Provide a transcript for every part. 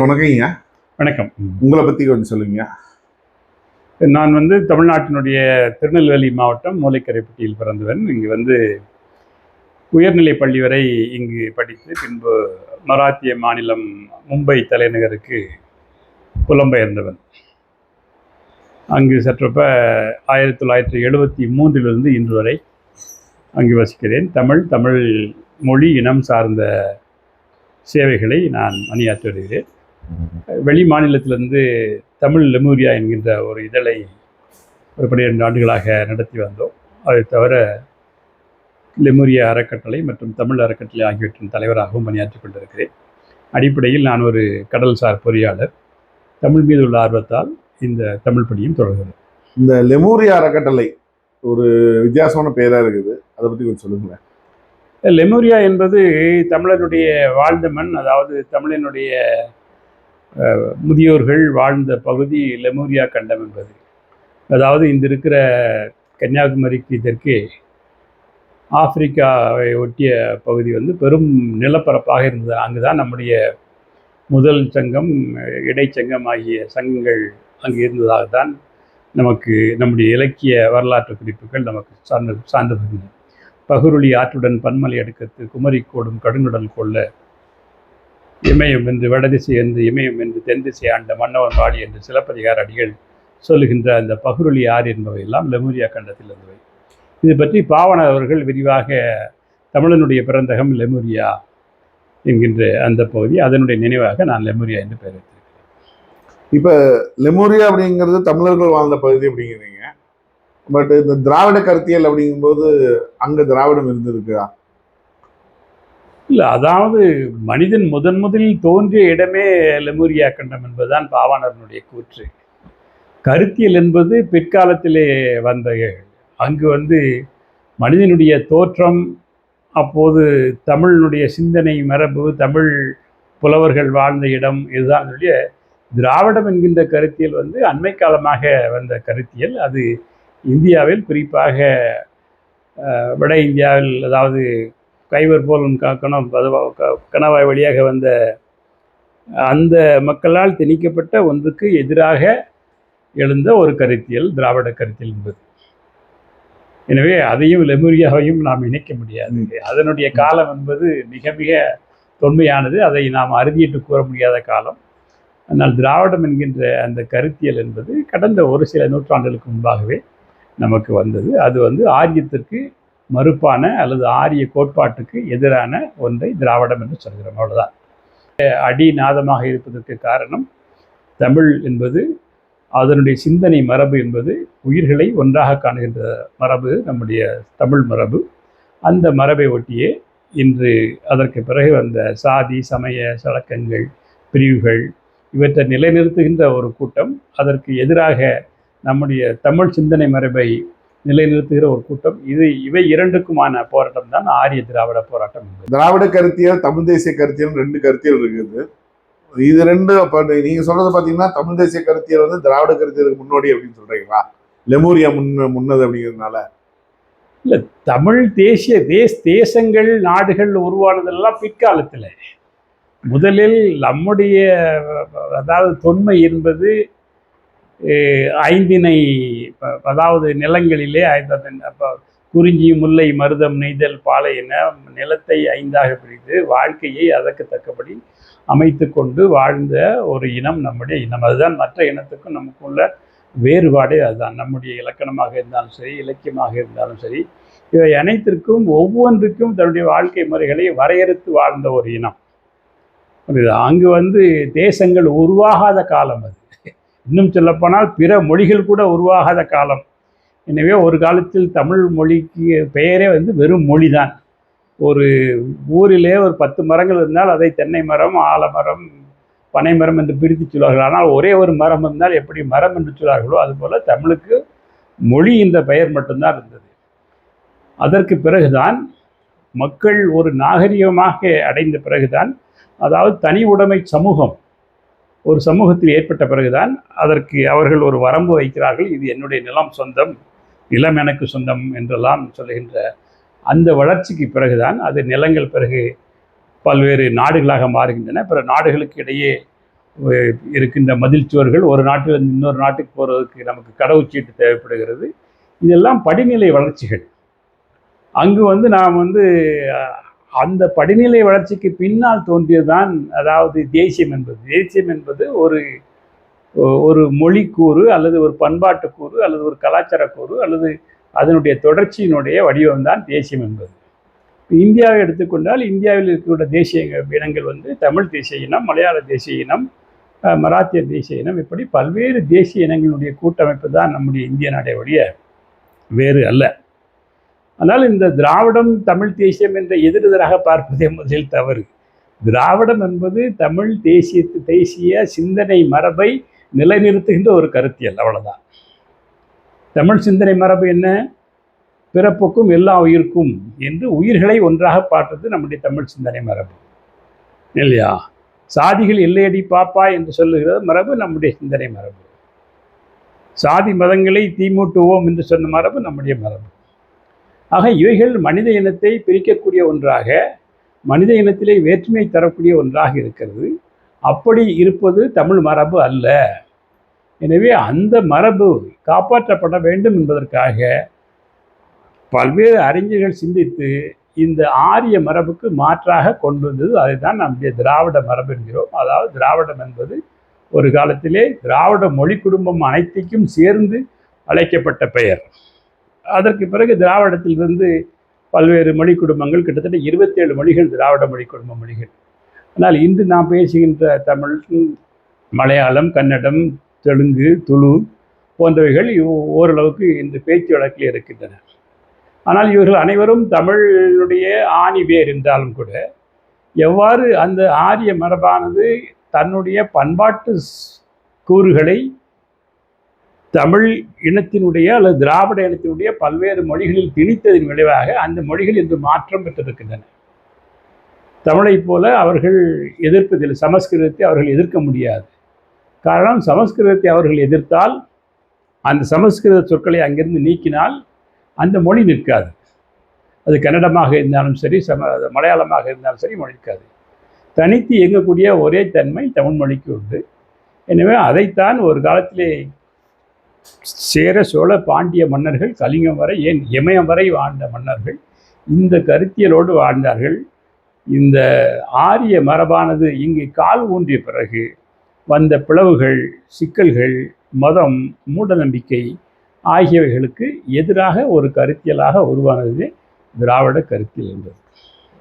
வணக்கங்க. வணக்கம். உங்களை பற்றி கொஞ்சம் சொல்லுங்க. நான் தமிழ்நாட்டினுடைய திருநெல்வேலி மாவட்டம் மூலைக்கரைப்பட்டியில் பிறந்தவன். இங்கு உயர்நிலை பள்ளி வரை இங்கு படித்து பின்பு மராத்திய மாநிலம் மும்பை தலைநகருக்கு புலம்பெயர்ந்தவன். அங்கு சற்றப்ப 1973 இன்று வரை அங்கு வசிக்கிறேன். தமிழ் மொழி இனம் சார்ந்த சேவைகளை நான் பணியாற்றி வருகிறேன். வெளி மாநிலத்திலிருந்து தமிழ் லெமூரியா என்கின்ற ஒரு இதழை ஒரு 12 ஆண்டுகளாக நடத்தி வந்தோம். அதை தவிர லெமூரியா அறக்கட்டளை மற்றும் தமிழ் அறக்கட்டளை ஆகியவற்றின் தலைவராகவும் பணியாற்றி கொண்டிருக்கிறேன். அடிப்படையில் நான் ஒரு கடல்சார் பொறியாளர். தமிழ் மீது உள்ள ஆர்வத்தால் இந்த தமிழ் பணியும் தொடர்கிறது. இந்த லெமூரியா அறக்கட்டளை ஒரு வித்தியாசமான பெயராக இருக்குது, அதை பற்றி கொஞ்சம் சொல்லுங்களேன். லெமூரியா என்பது தமிழனுடைய வாழ்ந்த மண், அதாவது தமிழனுடைய முதியோர்கள் வாழ்ந்த பகுதி லெமூரியா கண்டம் என்பது. அதாவது இந்த இருக்கிற கன்னியாகுமரிக்கு தெற்கே ஆப்பிரிக்காவை ஒட்டிய பகுதி பெரும் நிலப்பரப்பாக இருந்தது. அங்குதான் நம்முடைய முதல் சங்கம், இடைச்சங்கம் ஆகிய சங்கங்கள் அங்கு இருந்ததாகத்தான் நமக்கு நம்முடைய இலக்கிய வரலாற்று குறிப்புகள் நமக்கு சார்ந்திருக்கின்றன. பகுருளி ஆற்றுடன் பன்மலை அடுக்கத்து குமரிக்கோடும் கடுங்குடல் கொள்ள இமயம் என்று வடதிசை என்று இமயம் என்று தென் திசை ஆண்ட மன்னவன் வாழி என்று சிலப்பதிகார அடிகள் சொல்லுகின்ற அந்த பகுருளி ஆறு என்பவையெல்லாம் லெமூரியா கண்டத்தில் இருந்தவை. இது பற்றி பாவனர் அவர்கள் விரிவாக தமிழனுடைய பிறந்தகம் லெமூரியா என்கின்ற அந்த பகுதி, அதனுடைய நினைவாக நான் லெமூரியா என்று பெயர் வைத்திருக்கிறேன். இப்போ லெமூரியா அப்படிங்கிறது தமிழர்கள் வாழ்ந்த பகுதி அப்படிங்கிறீங்க. பட் இந்த திராவிட கருத்தியல் அப்படிங்கும்போது அங்கே திராவிடம் இருந்திருக்குதா? இல்லை, அதாவது மனிதன் முதலில் தோன்றிய இடமே லெமூரியா கண்டம் என்பதுதான் பாவாணரனுடைய கூற்று. கருத்தியல் என்பது பிற்காலத்திலே வந்த அங்கு மனிதனுடைய தோற்றம், அப்போது தமிழனுடைய சிந்தனை மரபு, தமிழ் புலவர்கள் வாழ்ந்த இடம், இதுதான் திராவிடம் என்கின்ற கருத்தியல் அண்மை காலமாக வந்த கருத்தியல். அது இந்தியாவில் குறிப்பாக வட இந்தியாவில், அதாவது கைவர் போல் கணவாய் வழியாக வந்த அந்த மக்களால் திணிக்கப்பட்ட ஒன்றுக்கு எதிராக எழுந்த ஒரு கருத்தியல் திராவிட கருத்தியல் என்பது. எனவே அதையும் லெமூரியாவையும் நாம் இணைக்க முடியாது. அதனுடைய காலம் என்பது மிக மிக தொன்மையானது. அதை நாம் அறுதியிட்டு கூற முடியாத காலம். ஆனால் திராவிடம் என்கின்ற அந்த கருத்தியல் என்பது கடந்த ஒரு சில நூற்றாண்டுகளுக்கு முன்பாகவே நமக்கு வந்தது. அது ஆரியத்திற்கு மறுப்பான அல்லது ஆரிய கோட்பாட்டுக்கு எதிரான ஒன்றை திராவிடம் என்று சொல்கிறோம், அவ்வளவுதான். அடிநாதமாக இருப்பதற்கு காரணம் தமிழ் என்பது, அதனுடைய சிந்தனை மரபு என்பது உயிர்களை ஒன்றாக காணுகின்ற மரபு நம்முடைய தமிழ் மரபு. அந்த மரபை ஒட்டியே இன்று அதற்கு பிறகு வந்த சாதி சமய சழக்கங்கள் பிரிவுகள் இவற்றை நிலைநிறுத்துகின்ற ஒரு கூட்டம், அதற்கு எதிராக நம்முடைய தமிழ் சிந்தனை மரபை நிலைநிறுத்துகிற ஒரு கூட்டம். இவை இரண்டுக்குமான போராட்டம் தான் ஆரிய திராவிட போராட்டம். திராவிட கருத்தியல், தமிழ் தேசிய கருத்தியல், 2 கருத்தியல் இருக்குது. இது ரெண்டு நீங்க சொல்றது பாத்தீங்கன்னா தமிழ் தேசிய கருத்தியல் திராவிட கருத்தியலுக்கு முன்னோடி அப்படின்னு சொல்றீங்களா? லெமூரியா முன்னது அப்படிங்கிறதுனால இல்ல, தமிழ் தேசங்கள் நாடுகள் உருவானதெல்லாம் பிற்காலத்தில். முதலில் நம்முடைய அதாவது தொன்மை என்பது ஐந்திணை, அதாவது நிலங்களிலே குறிஞ்சி முல்லை மருதம் நெய்தல் பாலை என நிலத்தை 5ஆக பிரித்து வாழ்க்கையை அதற்கு தக்கபடி அமைத்து கொண்டு வாழ்ந்த ஒரு இனம் நம்முடைய இனம். அதுதான் மற்ற இனத்துக்கும் நமக்குள்ள வேறுபாடே அதுதான். நம்முடைய இலக்கணமாக இருந்தாலும் சரி, இலக்கியமாக இருந்தாலும் சரி, இவை அனைத்திற்கும் ஒவ்வொன்றுக்கும் தன்னுடைய வாழ்க்கை முறைகளை வரையறுத்து வாழ்ந்த ஒரு இனம். அங்கு தேசங்கள் உருவாகாத காலம் அது. இன்னும் சொல்லப்போனால் பிற மொழிகள் கூட உருவாகாத காலம். எனவே ஒரு காலத்தில் தமிழ் மொழிக்கு பெயரே வெறும் மொழிதான். ஒரு ஊரிலே ஒரு 10 மரங்கள் இருந்தால் அதை தென்னை மரம், ஆலமரம், பனை மரம் என்று பிரித்து சொல்வார்கள். ஆனால் ஒரே ஒரு மரம் இருந்தால் எப்படி மரம் என்று சொல்வார்களோ அதுபோல தமிழுக்கு மொழி என்ற பெயர் மட்டும்தான் இருந்தது. அதற்கு பிறகுதான் மக்கள் ஒரு நாகரிகமாக அடைந்த பிறகுதான், அதாவது தனி உடைமை சமூகம் ஒரு சமூகத்தில் ஏற்பட்ட பிறகுதான் அதற்கு அவர்கள் ஒரு வரம்பு வைக்கிறார்கள். இது என்னுடைய நிலம் சொந்தம், நிலம் எனக்கு சொந்தம் என்றெல்லாம் சொல்லுகின்ற அந்த வளர்ச்சிக்கு பிறகுதான் அது நிலங்கள் பிறகு பல்வேறு நாடுகளாக மாறுகின்றன. பிற நாடுகளுக்கு இடையே இருக்கின்ற மதில் சுவர்கள், ஒரு நாட்டிலிருந்து இன்னொரு நாட்டுக்கு போகிறதுக்கு நமக்கு கடவுச்சீட்டு தேவைப்படுகிறது. இதெல்லாம் படிநிலை வளர்ச்சிகள். அங்கு நாம் அந்த படிநிலை வளர்ச்சிக்கு பின்னால் தோன்றியதுதான் அதாவது தேசியம் என்பது. தேசியம் என்பது ஒரு ஒரு மொழிக்கூறு அல்லது ஒரு பண்பாட்டு கூறு அல்லது ஒரு கலாச்சார கூறு அல்லது அதனுடைய தொடர்ச்சியினுடைய வடிவம்தான் தேசியம் என்பது. இந்தியாவை எடுத்துக்கொண்டால் இந்தியாவில் இருக்கக்கூடிய தேசிய இனங்கள் தமிழ் தேசிய இனம், மலையாள தேசிய இனம், மராத்திய தேசிய இனம், இப்படி பல்வேறு தேசிய இனங்களுடைய கூட்டமைப்பு தான் நம்முடைய இந்திய நாடை ஒழிய வேறு அல்ல. ஆனால் இந்த திராவிடம் தமிழ் தேசியம் என்ற எதிரெதிராக பார்ப்பதே முதலில் தவறு. திராவிடம் என்பது தமிழ் தேசிய சிந்தனை மரபை நிலைநிறுத்துகின்ற ஒரு கருத்தியல், அவ்வளவுதான். தமிழ் சிந்தனை மரபு என்ன? பிறப்புக்கும் எல்லா உயிருக்கும் என்று உயிர்களை ஒன்றாக பார்த்தது நம்முடைய தமிழ் சிந்தனை மரபு, இல்லையா? சாதிகள் எல்லையடி பாப்பா என்று சொல்லுகிற மரபு நம்முடைய சிந்தனை மரபு. சாதி மதங்களை தீமூட்டுவோம் என்று சொன்ன மரபு நம்முடைய மரபு. ஆக இவைகள் மனித இனத்தை பிரிக்கக்கூடிய ஒன்றாக, மனித இனத்திலே வேற்றுமை தரக்கூடிய ஒன்றாக இருக்கிறது. அப்படி இருப்பது தமிழ் மரபு அல்ல. எனவே அந்த மரபு காப்பாற்றப்பட வேண்டும் என்பதற்காக பல்வேறு அறிஞர்கள் சிந்தித்து இந்த ஆரிய மரபுக்கு மாற்றாக கொண்டு வந்தது. அதை தான் நம்முடைய திராவிட மரபு என்கிறோம். அதாவது திராவிடம் என்பது ஒரு காலத்திலே திராவிட மொழி குடும்பம் அனைத்துக்கும் சேர்ந்து அழைக்கப்பட்ட பெயர். அதற்கு பிறகு திராவிடத்திலிருந்து பல்வேறு மொழி குடும்பங்கள், கிட்டத்தட்ட 27 மொழிகள் திராவிட மொழி குடும்ப மொழிகள். ஆனால் இன்று நாம் பேசுகின்ற தமிழ், மலையாளம், கன்னடம், தெலுங்கு, துளு போன்றவைகள் ஓரளவுக்கு இன்று பேச்சு வழக்கில் இருக்கின்றன. ஆனால் இவர்கள் அனைவரும் தமிழுடைய ஆணி வேர் என்றாலும் கூட எவ்வாறு அந்த ஆரிய மரபானது தன்னுடைய பண்பாட்டு கூறுகளை தமிழ் இனத்தினுடைய அல்லது திராவிட இனத்தினுடைய பல்வேறு மொழிகளில் திணித்ததின் விளைவாக அந்த மொழிகள் இன்று மாற்றம் பெற்றிருக்கின்றன. தமிழை போல அவர்கள் எதிர்ப்பதில் சமஸ்கிருதத்தை அவர்கள் எதிர்க்க முடியாது. காரணம், சமஸ்கிருதத்தை அவர்கள் எதிர்த்தால் அந்த சமஸ்கிருத சொற்களை அங்கிருந்து நீக்கினால் அந்த மொழி நிற்காது. அது கன்னடமாக இருந்தாலும் சரி, மலையாளமாக இருந்தாலும் சரி, மொழி நிற்காது. தனித்து இயங்கக்கூடிய ஒரே தன்மை தமிழ் மொழிக்கு உண்டு. எனவே அதைத்தான் ஒரு காலத்திலே சேர, சோழ, பாண்டிய மன்னர்கள், கலிங்கம் வரை, ஏன் இமயம் வரை வாழ்ந்த மன்னர்கள் இந்த கருத்தியலோடு வாழ்ந்தார்கள். இந்த ஆரிய மரபானது இங்கு கால் ஊன்றிய பிறகு வந்த பிளவுகள், சிக்கல்கள், மதம், மூட நம்பிக்கை ஆகியவைகளுக்கு எதிராக ஒரு கருத்தியலாக உருவானது திராவிட கருத்தியல் என்பது.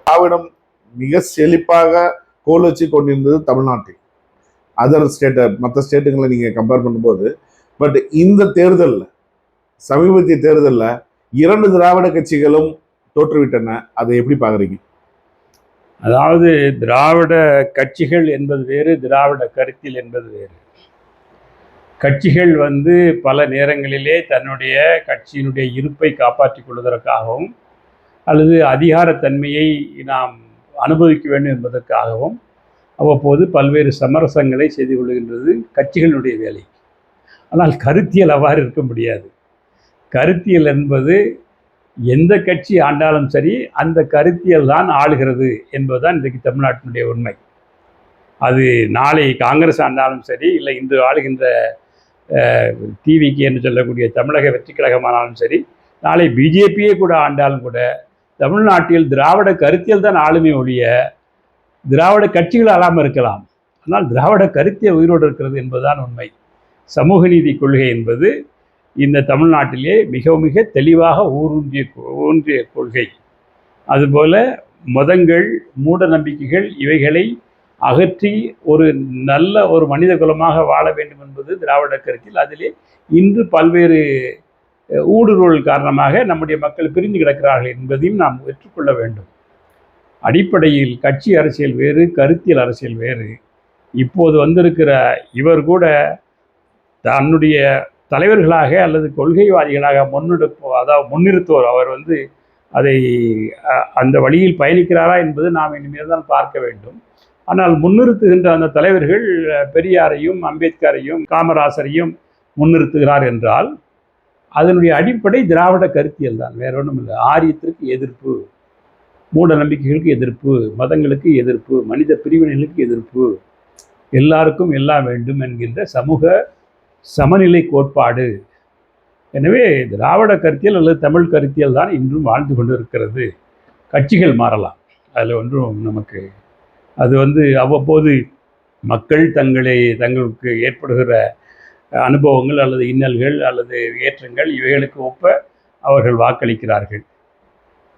திராவிடம் மிக செழிப்பாக கோல் வச்சு கொண்டிருந்தது தமிழ்நாட்டில். அதர் ஸ்டேட்டை, மற்ற ஸ்டேட்டுங்களை நீங்கள் கம்பேர் பண்ணும்போது, பட் இந்த தேர்தலில், சமீபத்திய தேர்தலில் 2 திராவிட கட்சிகளும் தோற்றுவிட்டன. அதை எப்படி பார்க்குறீங்க? அதாவது திராவிட கட்சிகள் என்பது வேறு, திராவிட கருத்தியல் என்பது வேறு. கட்சிகள் பல நேரங்களிலே தன்னுடைய கட்சியினுடைய இருப்பை காப்பாற்றிக் கொள்வதற்காகவும் அல்லது அதிகாரத்தன்மையை நாம் அனுபவிக்க வேண்டும் என்பதற்காகவும் அவ்வப்போது பல்வேறு சமரசங்களை செய்து கொள்கின்றது கட்சிகளுடைய வேலை. ஆனால் கருத்தியல் அவ்வாறு இருக்க முடியாது. கருத்தியல் என்பது எந்த கட்சி ஆண்டாலும் சரி அந்த கருத்தியல் தான் ஆளுகிறது என்பதுதான் இன்றைக்கு தமிழ்நாட்டினுடைய உண்மை. அது நாளை காங்கிரஸ் ஆண்டாலும் சரி, இல்லை இன்று ஆளுகின்ற டிவிக்கு என்று சொல்லக்கூடிய தமிழக வெற்றி கழகமானாலும் சரி, நாளை பிஜேபியே கூட ஆண்டாலும் கூட தமிழ்நாட்டில் திராவிட கருத்தியல் தான் ஆளுமை ஒழிய திராவிட கட்சிகள் ஆளாமல் இருக்கலாம். ஆனால் திராவிட கருத்தியல் உயிரோடு இருக்கிறது என்பதுதான் உண்மை. சமூக நீதி கொள்கை என்பது இந்த தமிழ்நாட்டிலே மிக மிக தெளிவாக ஊன்றிய கொள்கை. அதுபோல மதங்கள், மூட நம்பிக்கைகள் இவைகளை அகற்றி ஒரு நல்ல ஒரு மனித குலமாக வாழ வேண்டும் என்பது திராவிட கருத்தில். அதிலே இன்று பல்வேறு ஊடுருவல் காரணமாக நம்முடைய மக்கள் பிரிந்து கிடக்கிறார்கள் என்பதையும் நாம் ஏற்றுக்கொள்ள வேண்டும். அடிப்படையில் கட்சி அரசியல் வேறு, கருத்தியல் அரசியல் வேறு. இப்போது வந்திருக்கிற இவர் கூட தன்னுடைய தலைவர்களாக அல்லது கொள்கைவாதிகளாக முன்னிறுத்துவோர். அவர் அதை அந்த வழியில் பயணிக்கிறாரா என்பது நாம் இனிமேல் தான் பார்க்க வேண்டும். ஆனால் முன்னிறுத்துகின்ற அந்த தலைவர்கள் பெரியாரையும், அம்பேத்கரையும், காமராசரையும் முன்னிறுத்துகிறார் என்றால் அதனுடைய அடிப்படை திராவிட கருத்தியல் தான், வேற ஒன்றும் இல்லை. ஆரியத்திற்கு எதிர்ப்பு, மூட நம்பிக்கைகளுக்கு எதிர்ப்பு, மதங்களுக்கு எதிர்ப்பு, மனித பிரிவினைகளுக்கு எதிர்ப்பு. எல்லாருக்கும் எல்லாம் வேண்டும் என்கின்ற சமூக சமநிலை கோட்பாடு. எனவே திராவிட கருத்தியல் அல்லது தமிழ் கருத்தியல் தான் இன்றும் வாழ்ந்து கொண்டு இருக்கிறது. கட்சிகள் மாறலாம், அதில் ஒன்றும் நமக்கு அது அவ்வப்போது மக்கள் தங்களுக்கு ஏற்படுகிற அனுபவங்கள் அல்லது இன்னல்கள் அல்லது ஏற்றங்கள் இவைகளுக்கு ஒப்ப அவர்கள் வாக்களிக்கிறார்கள்.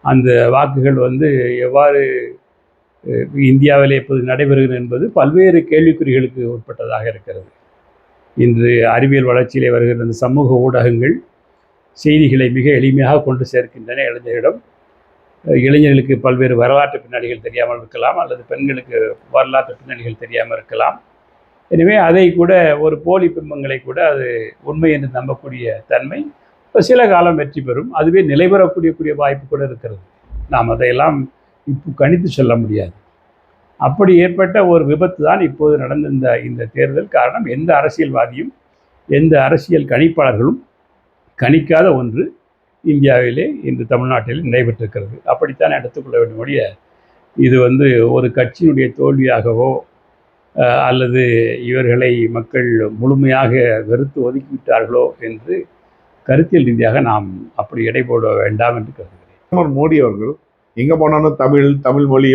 அந்த வாக்குகள் எவ்வாறு இந்தியாவிலே இப்போது நடைபெறுகிறது என்பது பல்வேறு கேள்விக்குறிகளுக்கு உட்பட்டதாக இருக்கிறது. இன்று அறிவியல் வளர்ச்சியிலே வருகிற இந்த சமூக ஊடகங்கள் செய்திகளை மிக எளிமையாக கொண்டு சேர்க்கின்றன இளைஞர்களிடம். இளைஞர்களுக்கு பல்வேறு வரலாற்று பின்னணிகள் தெரியாமல் இருக்கலாம், அல்லது பெண்களுக்கு வரலாற்று பின்னணிகள் தெரியாமல் இருக்கலாம். எனவே அதை கூட ஒரு போலி பிம்பங்களை கூட அது உண்மை என்று நம்பக்கூடிய தன்மை சில காலம் வெற்றி பெறும். அதுவே நிலை பெறக்கூடிய வாய்ப்பு கூட இருக்கிறது. நாம் அதையெல்லாம் இப்போ கணித்து சொல்ல முடியாது. அப்படி ஏற்பட்ட ஒரு விபத்து தான் இப்போது நடந்த இந்த தேர்தல். காரணம், எந்த அரசியல்வாதியும் எந்த அரசியல் கணிப்பாளர்களும் கணிக்காத ஒன்று இந்தியாவிலே இன்று தமிழ்நாட்டில் நடைபெற்றிருக்கிறது. அப்படித்தான் எடுத்துக்கொள்ள வேண்டும் ஒழிய இது ஒரு கட்சியினுடைய தோல்வியாகவோ அல்லது இவர்களை மக்கள் முழுமையாக வெறுத்து ஒதுக்கிவிட்டார்களோ என்று கருத்தியல் ரீதியாக நாம் அப்படி எடை போட வேண்டாம் என்று கருதுகிறேன். மோடி அவர்கள் எங்கே போனாலும் தமிழ் மொழி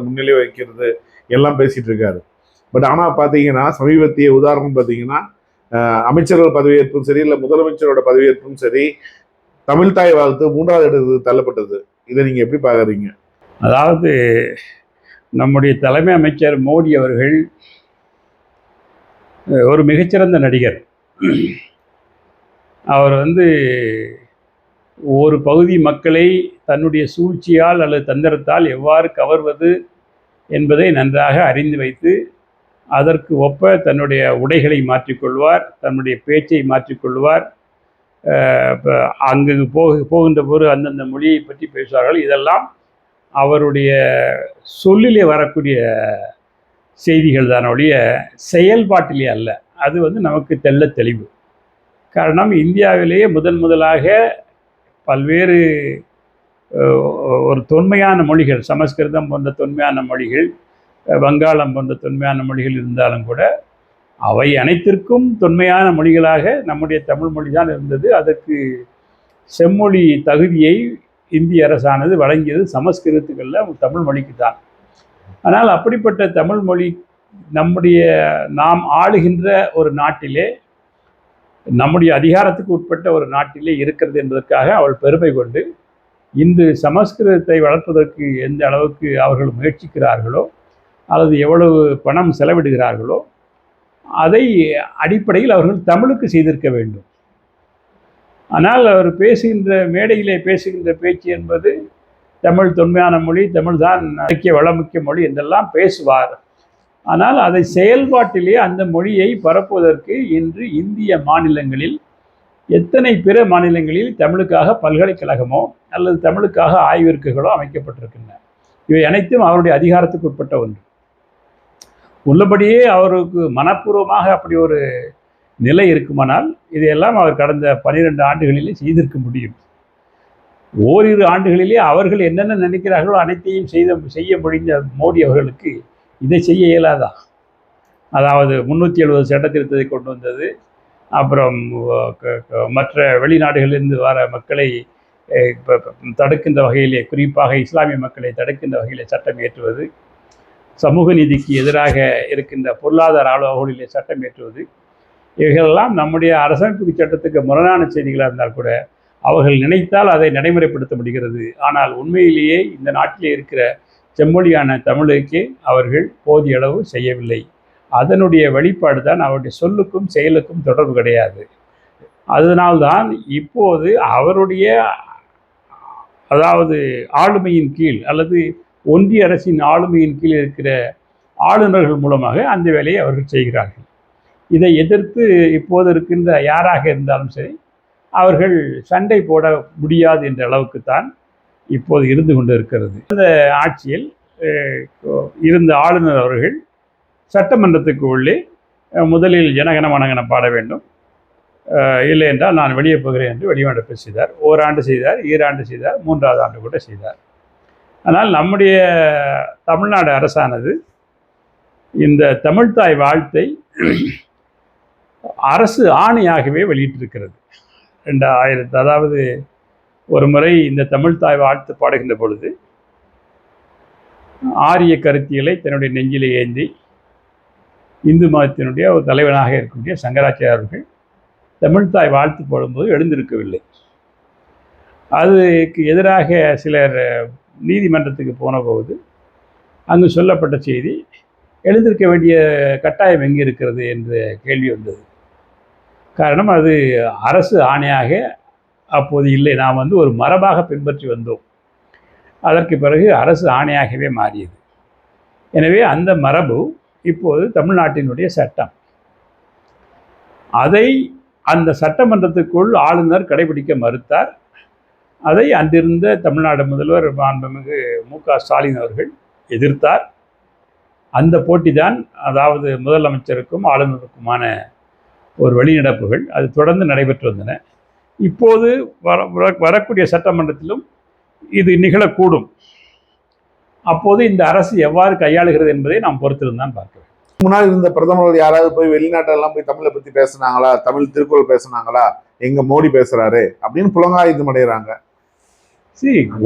முன்னிலை வைக்கிறது எல்லாம் பேசிகிட்டு இருக்காரு. பட் ஆனால் பார்த்தீங்கன்னா சமீபத்திய உதாரணம் பார்த்தீங்கன்னா அமைச்சர்கள் பதவியேற்பும் சரி, இல்லை முதலமைச்சரோட பதவியேற்பும் சரி, தமிழ் தாய் வாழ்த்து 3வது இடத்துக்கு தள்ளப்பட்டது. இதை நீங்கள் எப்படி பார்க்குறீங்க? அதாவது நம்முடைய தலைமை அமைச்சர் மோடி அவர்கள் ஒரு மிகச்சிறந்த நடிகர். அவர் ஒரு பகுதி மக்களை தன்னுடைய சூழ்ச்சியால் அல்லது தந்திரத்தால் எவ்வாறு கவர்வது என்பதை நன்றாக அறிந்து வைத்து அதற்கு ஒப்ப தன்னுடைய உடைகளை மாற்றிக்கொள்வார், தன்னுடைய பேச்சை மாற்றிக்கொள்வார். அங்கு போகின்ற போது அந்தந்த மொழியை பற்றி பேசுவார்கள். இதெல்லாம் அவருடைய சொல்லிலே வரக்கூடிய செய்திகள் தான் ஒழிய செயல்பாட்டிலே அல்ல. அது நமக்கு தெள்ள தெளிவு. காரணம், இந்தியாவிலேயே முதலாக பல்வேறு ஒரு தொன்மையான மொழிகள், சமஸ்கிருதம் போன்ற தொன்மையான மொழிகள், வங்காளம் போன்ற தொன்மையான மொழிகள் இருந்தாலும் கூட அவை அனைத்திற்கும் தொன்மையான மொழிகளாக நம்முடைய தமிழ் மொழி தான் இருந்தது. அதற்கு செம்மொழி தகுதியை இந்திய அரசானது வழங்கியது சமஸ்கிருதத்துக்கல்ல, தமிழ் மொழிக்கு தான். ஆனால் அப்படிப்பட்ட தமிழ் மொழி நாம் ஆளுகின்ற ஒரு நாட்டிலே, நம்முடைய அதிகாரத்துக்கு உட்பட்ட ஒரு நாட்டிலே இருக்கிறது என்பதற்காக அவள் பெருமை கொண்டு இன்று சமஸ்கிருதத்தை வளர்ப்பதற்கு எந்த அளவுக்கு அவர்கள் முயற்சிக்கிறார்களோ அல்லது எவ்வளவு பணம் செலவிடுகிறார்களோ அதை அடிப்படையில் அவர்கள் தமிழுக்கு செய்திருக்க வேண்டும். ஆனால் அவர் பேசுகின்ற மேடையிலே பேசுகின்ற பேச்சு என்பது தமிழ் தொன்மையான மொழி, தமிழ் தான் முக்கிய வளமுக்கிய மொழி என்றெல்லாம் பேசுவார். ஆனால் அதை செயல்பாட்டிலே அந்த மொழியை பரப்புவதற்கு இன்று இந்திய மாநிலங்களில் எத்தனை பிற மாநிலங்களில் தமிழுக்காக பல்கலைக்கழகமோ அல்லது தமிழுக்காக ஆய்விருக்குகளோ அமைக்கப்பட்டிருக்கின்றன. இவை அனைத்தும் அவருடைய அதிகாரத்துக்கு உட்பட்ட ஒன்று. உள்ளபடியே அவருக்கு மனப்பூர்வமாக அப்படி ஒரு நிலை இருக்குமானால் இதையெல்லாம் அவர் கடந்த 12 ஆண்டுகளிலே செய்திருக்க முடியும். ஓரிரு ஆண்டுகளிலே அவர்கள் என்னென்ன நினைக்கிறார்களோ அனைத்தையும் செய்ய முடிந்த மோடி அவர்களுக்கு இதை செய்ய இயலாதா? அதாவது 370 சட்ட திருத்தத்தை கொண்டு வந்தது, அப்புறம் மற்ற வெளிநாடுகளிலிருந்து வர மக்களை தடுக்கின்ற வகையிலே, குறிப்பாக இஸ்லாமிய மக்களை தடுக்கின்ற வகையிலே சட்டம் இயற்றுவது, சமூக நீதிக்கு எதிராக இருக்கின்ற பொருளாதார அளவுகளிலே சட்டம் இயற்றுவது, இவைகளெல்லாம் நம்முடைய அரசமைப்பு சட்டத்துக்கு முரணான செய்திகளாக இருந்தால் கூட அவர்கள் நினைத்தால் அதை நடைமுறைப்படுத்த முடிகிறது. ஆனால் உண்மையிலேயே இந்த நாட்டிலே இருக்கிற செம்மொழியான தமிழுக்கு அவர்கள் போதிய அளவு செய்யவில்லை. அதனுடைய வெளிப்பாடு தான் அவருடைய சொல்லுக்கும் செயலுக்கும் தொடர்பு கிடையாது. அதனால்தான் இப்போது அவருடைய ஆளுமையின் கீழ் அல்லது ஒன்றிய அரசின் ஆளுமையின் கீழ் இருக்கிற ஆளுநர்கள் மூலமாக அந்த வேலையை அவர்கள் செய்கிறார்கள். இதை எதிர்த்து இப்போது இருக்கின்ற யாராக இருந்தாலும் சரி அவர்கள் சண்டை போட முடியாது என்ற அளவுக்குத்தான் இப்போது இருந்து கொண்டு இருக்கிறது. இந்த ஆட்சியில் இருந்த ஆளுநர் அவர்கள் சட்டமன்றத்துக்கு உள்ளே முதலில் ஜனகணமனகன பாட வேண்டும், இல்லை என்றால் நான் வெளியே போகிறேன் என்று வெளிநடப்பு செய்தார். ஓராண்டு செய்தார், 2 ஆண்டு செய்தார், 3வது ஆண்டு கூட செய்தார். ஆனால் நம்முடைய தமிழ்நாடு அரசானது இந்த தமிழ்த்தாய் வாழ்த்தை அரசு ஆணையாகவே வெளியிட்டிருக்கிறது. 2000, அதாவது ஒரு முறை இந்த தமிழ்த்தாய் வாழ்த்து பாடுகின்ற பொழுது ஆரிய கருத்தியலை தன்னுடைய நெஞ்சிலே ஏந்தி இந்து மதத்தினுடைய ஒரு தலைவனாக இருக்கக்கூடிய சங்கராச்சாரியர்கள் தமிழ்த்தாய் வாழ்த்து போடும்போது எழுந்திருக்கவில்லை. அதுக்கு எதிராக சிலர் நீதிமன்றத்துக்கு போன போது அங்கு சொல்லப்பட்ட செய்தி, எழுந்திருக்க வேண்டிய கட்டாயம் எங்கே இருக்கிறது என்ற கேள்வி வந்தது. காரணம், அது அரசு ஆணையாக அப்போது இல்லை, நாம் ஒரு மரபாக பின்பற்றி வந்தோம். அதற்கு பிறகு அரசு ஆணையாகவே மாறியது. எனவே அந்த மரபு இப்போது தமிழ்நாட்டினுடைய சட்டம். அதை அந்த சட்டமன்றத்துக்குள் ஆளுநர் கடைபிடிக்க மறுத்தார். அதை அன்றிருந்த தமிழ்நாடு முதல்வர் மாண்புமிகு மு.க. ஸ்டாலின் அவர்கள் எதிர்த்தார். அந்த போட்டி தான், அதாவது முதலமைச்சருக்கும் ஆளுநருக்குமான ஒரு வெளிநடப்புகள் அது தொடர்ந்து நடைபெற்று வந்தன. இப்போது வரக்கூடிய சட்டமன்றத்திலும் இது நிகழக்கூடும். அப்போது இந்த அரசு எவ்வாறு கையாளுகிறது என்பதை நாம் பொறுத்திருந்தான் பார்க்கிறோம். முன்னாடி இருந்த பிரதமர்கள் யாராவது போய் வெளிநாட்டெல்லாம் போய் தமிழை பத்தி பேசுனாங்களா, தமிழ் திருக்குறள் பேசுனாங்களா, எங்க மோடி பேசுறாரு அப்படின்னு புலங்காயுதம் அடைகிறாங்க.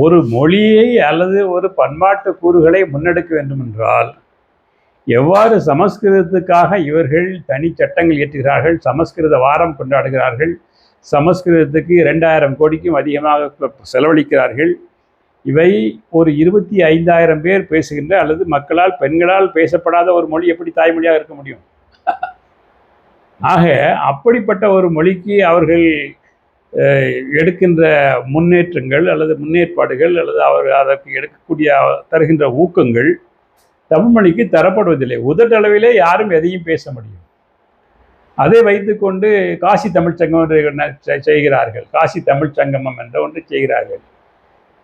ஒரு மொழியை அல்லது ஒரு பண்பாட்டு கூறுகளை முன்னெடுக்க வேண்டும் என்றால் எவ்வாறு சமஸ்கிருதத்துக்காக இவர்கள் தனி சட்டங்கள் இயற்றுகிறார்கள், சமஸ்கிருத வாரம் கொண்டாடுகிறார்கள், சமஸ்கிருதத்துக்கு 2000 கோடிக்கும் அதிகமாக செலவழிக்கிறார்கள். இவை ஒரு 25,000 பேர் பேசுகின்ற அல்லது மக்களால் பெண்களால் பேசப்படாத ஒரு மொழி எப்படி தாய்மொழியாக இருக்க முடியும்? ஆக அப்படிப்பட்ட ஒரு மொழிக்கு அவர்கள் எடுக்கின்ற முன்னேற்றங்கள் அல்லது முன்னேற்பாடுகள் அல்லது அவர்கள் அதற்கு எடுக்கக்கூடிய தருகின்ற ஊக்கங்கள் தமிழ்மொழிக்கு தரப்படுவதில்லை. உதட்டளவிலே யாரும் எதையும் பேச முடியும். அதை வைத்துக்கொண்டு காசி தமிழ்ச்சங்கம் ஒன்று செய்கிறார்கள், காசி தமிழ் சங்கமம் என்ற ஒன்று செய்கிறார்கள்.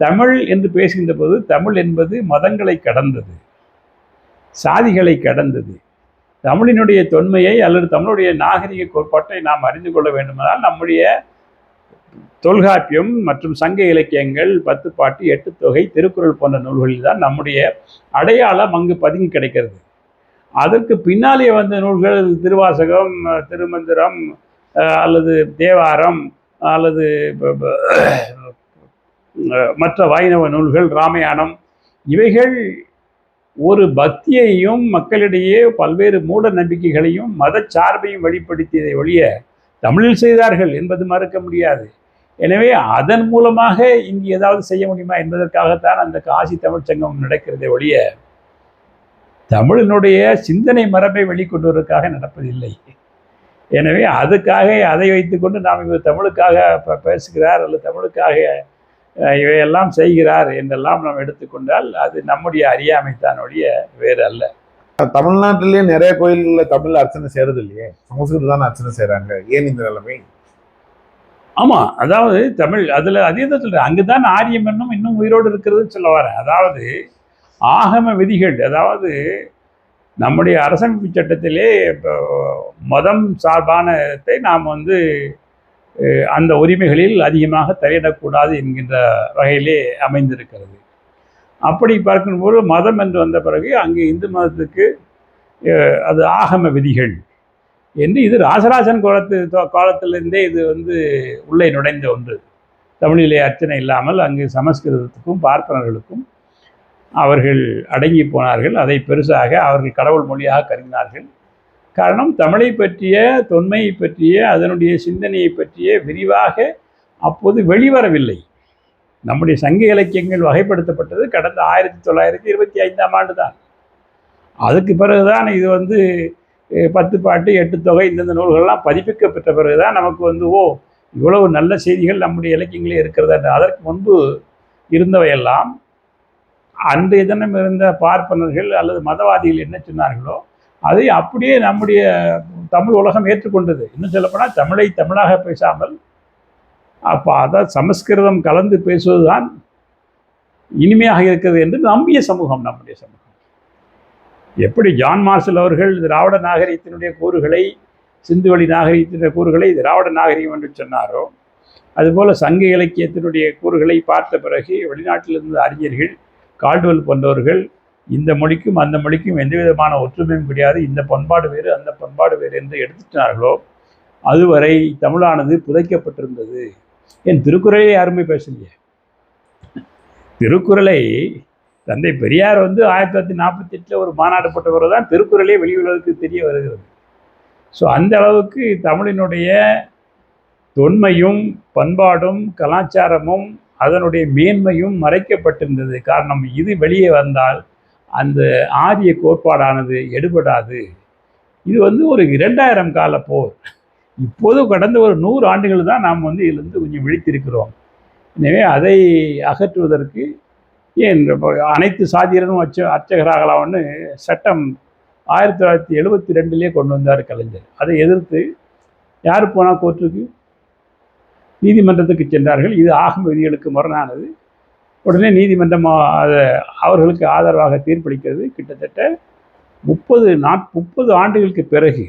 தமிழ் என்று பேசுகின்ற போது தமிழ் என்பது மதங்களை கடந்தது, சாதிகளை கடந்தது. தமிழினுடைய தொன்மையை அல்லது தமிழுடைய நாகரிக கோட்பாட்டை நாம் அறிந்து கொள்ள வேண்டுமானால் நம்முடைய தொல்காப்பியம் மற்றும் சங்க இலக்கியங்கள், 10 பாட்டு, 8 தொகை, திருக்குறள் போன்ற நூல்களில் தான் நம்முடைய அடையாளம் அங்கு பதுங்கி கிடைக்கிறது. அதற்கு பின்னாலே வந்த நூல்கள் திருவாசகம், திருமந்திரம் அல்லது தேவாரம் அல்லது மற்ற வைணவ நூல்கள், ராமாயணம், இவைகள் ஒரு பக்தியையும் மக்களிடையே பல்வேறு மூட நம்பிக்கைகளையும் மதச்சார்பையும் வெளிப்படுத்தியதை ஒழிய தமிழில் செய்தார்கள் என்பது மறுக்க முடியாது. எனவே அதன் மூலமாக இங்கு ஏதாவது செய்ய முடியுமா என்பதற்காகத்தான் அந்த காசி தமிழ் சங்கம் நடக்கிறதை ஒழிய தமிழினுடைய சிந்தனை மரபை வெளிக்கொண்டுவதற்காக நடப்பதில்லை. எனவே அதுக்காக அதை வைத்துக்கொண்டு நாம் இவர் தமிழுக்காக பேசுகிறார் அல்லது தமிழுக்காக இவையெல்லாம் செய்கிறார் என்றெல்லாம் நாம் எடுத்துக்கொண்டால் அது நம்முடைய அறியாமைத்தான் ஒழிய வேறு அல்ல. தமிழ்நாட்டிலேயே நிறைய கோயில்களில் தமிழ் அர்ச்சனை செய்யறது இல்லையே, சமஸ்கிருதம் தான் அர்ச்சனை செய்யறாங்க. ஏன் இந்த நிலைமை? ஆமாம், அதாவது தமிழ் அதில் அதே தான் சொல்கிறேன், அங்கு தான் ஆரியம் என்னும் இன்னும் உயிரோடு இருக்கிறதுன்னு சொல்ல வரேன். அதாவது ஆகம விதிகள், அதாவது நம்முடைய அரசமைப்பு சட்டத்திலே மதம் சார்பானதை நாம் அந்த உரிமைகளில் அதிகமாக தலையிடக்கூடாது என்கின்ற வகையிலே அமைந்திருக்கிறது. அப்படி பார்க்கும்போது மதம் என்று வந்த பிறகு அங்கே இந்து மதத்துக்கு அது ஆகம விதிகள் என்று, இது ராசராசன் காலத்திலிருந்தே இது உள்ளே நுழைந்த ஒன்று. தமிழிலே அர்ச்சனை இல்லாமல் அங்கு சமஸ்கிருதத்துக்கும் பார்ப்பனர்களுக்கும் அவர்கள் அடங்கி போனார்கள். அதை பெருசாக அவர்கள் கடவுள் மொழியாக கருதினார்கள். காரணம், தமிழை பற்றிய தொன்மையை பற்றிய அதனுடைய சிந்தனையை பற்றிய விரிவாக அப்போது வெளிவரவில்லை. நம்முடைய சங்க இலக்கியங்கள் வகைப்படுத்தப்பட்டது கடந்த 1925ஆம் ஆண்டு தான். அதுக்கு பிறகுதான் இது 10 பாட்டு, 8 தொகை, இந்தந்த நூல்கள்லாம் பதிப்பிக்க பெற்ற பிறகுதான் நமக்கு இவ்வளவு நல்ல செய்திகள் நம்முடைய இலக்கியங்களே இருக்கிறதா. அதற்கு முன்பு இருந்தவையெல்லாம் அன்றைய தினம் இருந்த பார்ப்பனர்கள் அல்லது மதவாதிகள் என்ன சொன்னார்களோ அதை அப்படியே நம்முடைய தமிழ் உலகம் ஏற்றுக்கொண்டது. இன்னும் சொல்லப்போனால் தமிழை தமிழாக பேசாமல் அதான் சமஸ்கிருதம் கலந்து பேசுவதுதான் இனிமையாக இருக்கிறது என்று நம்பிய சமூகம் நம்முடைய சமூகம். எப்படி ஜான் மார்ஷல் அவர்கள் திராவிட நாகரிகத்தினுடைய கூறுகளை, சிந்துவெளி நாகரிகத்தினுடைய கூறுகளை திராவிட நாகரிகம் என்று சொன்னாரோ, அதுபோல் சங்க இலக்கியத்தினுடைய கூறுகளை பார்த்த பிறகு வெளிநாட்டில் இருந்த அறிஞர்கள், கால்டுவெல் போன்றவர்கள், இந்த மொழிக்கும் அந்த மொழிக்கும் எந்த விதமான ஒற்றுமையும் கிடையாது, இந்த பண்பாடு வேறு அந்த பண்பாடு வேறு என்று எடுத்துட்டார்களோ அதுவரை தமிழானது புதைக்கப்பட்டிருந்தது. என் திருக்குறளை யாருமே பேசலையே. திருக்குறளை தந்தை பெரியார் 1948 ஒரு மாநாடு போட்டவரை தான் திருக்குறளே வெளி உலகுக்கு தெரிய வருகிறது. ஸோ அந்த அளவுக்கு தமிழினுடைய தொன்மையும் பண்பாடும் கலாச்சாரமும் அதனுடைய மேன்மையும் மறைக்கப்பட்டிருந்தது. காரணம், இது வெளியே வந்தால் அந்த ஆரிய கோட்பாடானது எடுபடாது. இது ஒரு 2000 கால போர். இப்போது கடந்த ஒரு 100 ஆண்டுகள் தான் நாம் இதிலிருந்து கொஞ்சம் விழித்திருக்கிறோம். எனவே அதை அகற்றுவதற்கு ஏன் அனைத்து சாதியினரும் அர்ச்சகராகலாம்னு சட்டம் 1972 கொண்டு வந்தார் கலைஞர். அதை எதிர்த்து யார் போனால் கோர்ட்டுக்கு? நீதிமன்றத்துக்கு சென்றார்கள். இது ஆகம விதிகளுக்கு முரணானது. உடனே நீதிமன்றம் அதை அவர்களுக்கு ஆதரவாக தீர்ப்பளிக்கிறது. கிட்டத்தட்ட 30 ஆண்டுகளுக்கு பிறகு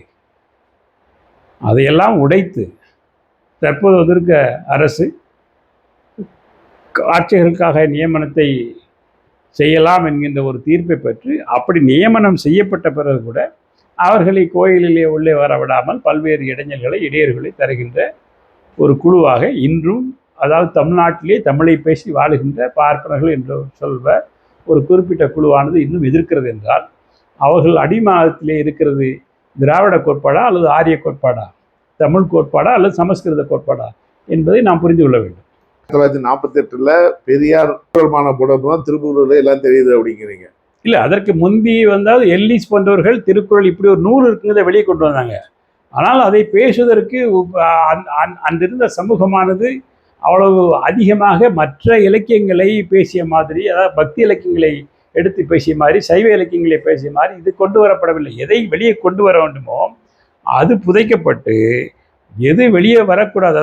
அதையெல்லாம் உடைத்து தற்போது வந்திருக்க அரசு அர்ச்சகர்களுக்காக நியமனத்தை செய்யலாம் என்கின்ற ஒரு தீர்ப்பை பெற்று, அப்படி நியமனம் செய்யப்பட்ட பிறகு கூட அவர்களை கோயிலிலே உள்ளே வரவிடாமல் பல்வேறு இடையூறுகளை தருகின்ற ஒரு குழுவாக இன்றும், அதாவது தமிழ்நாட்டிலே தமிழை பேசி வாழுகின்ற பார்ப்பனர்கள் என்று சொல்வ ஒரு குறிப்பிட்ட குழுவானது இன்னும் எதிர்க்கிறது என்றால், அவர்கள் அடிமாதத்திலே இருக்கிறது திராவிட கோட்பாடா அல்லது ஆரிய கோட்பாடா, தமிழ் கோட்பாடா அல்லது சமஸ்கிருத கோட்பாடா என்பதை நாம் புரிந்து கொள்ள வேண்டும். 1948 பெரியார் போடப்போதான் திருக்குறள் எல்லாம் தெரியுது அப்படிங்கிறீங்க. இல்லை, அதற்கு முந்தி வந்தால் எல்லிஸ் போன்றவர்கள் திருக்குறள் இப்படி ஒரு நூல் இருக்குங்கிறத வெளியே கொண்டு வந்தாங்க. ஆனால் அதை பேசுவதற்கு அன்றிருந்த சமூகமானது அவ்வளவு அதிகமாக மற்ற இலக்கியங்களை பேசிய மாதிரி, அதாவது பக்தி இலக்கியங்களை எடுத்து பேசிய மாதிரி, சைவ இலக்கியங்களை பேசிய மாதிரி இது கொண்டு வரப்படவில்லை. எதை வெளியே கொண்டு வர வேண்டுமோ அது புதைக்கப்பட்டு, எது வெளியே வரக்கூடாது,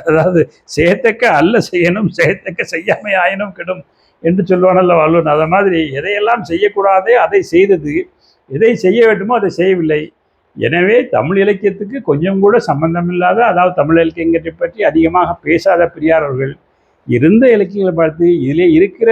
அதாவது செய்யத்தக்க அல்ல செய்யணும், செய்யத்தக்க செய்யாமை ஆயினும் கெடும் என்று சொல்வானல்ல வள்ளுவன். அதை மாதிரி எதையெல்லாம் செய்யக்கூடாதே அதை செய்தது, எதை செய்ய வேண்டுமோ அதை செய்யவில்லை. எனவே தமிழ் இலக்கியத்துக்கு கொஞ்சம் கூட சம்பந்தமில்லாத, அதாவது தமிழ் இலக்கியங்களை பற்றி அதிகமாக பேசாத பெரியார் அவர்கள் இருந்த இலக்கியங்களை பார்த்து இதிலே இருக்கிற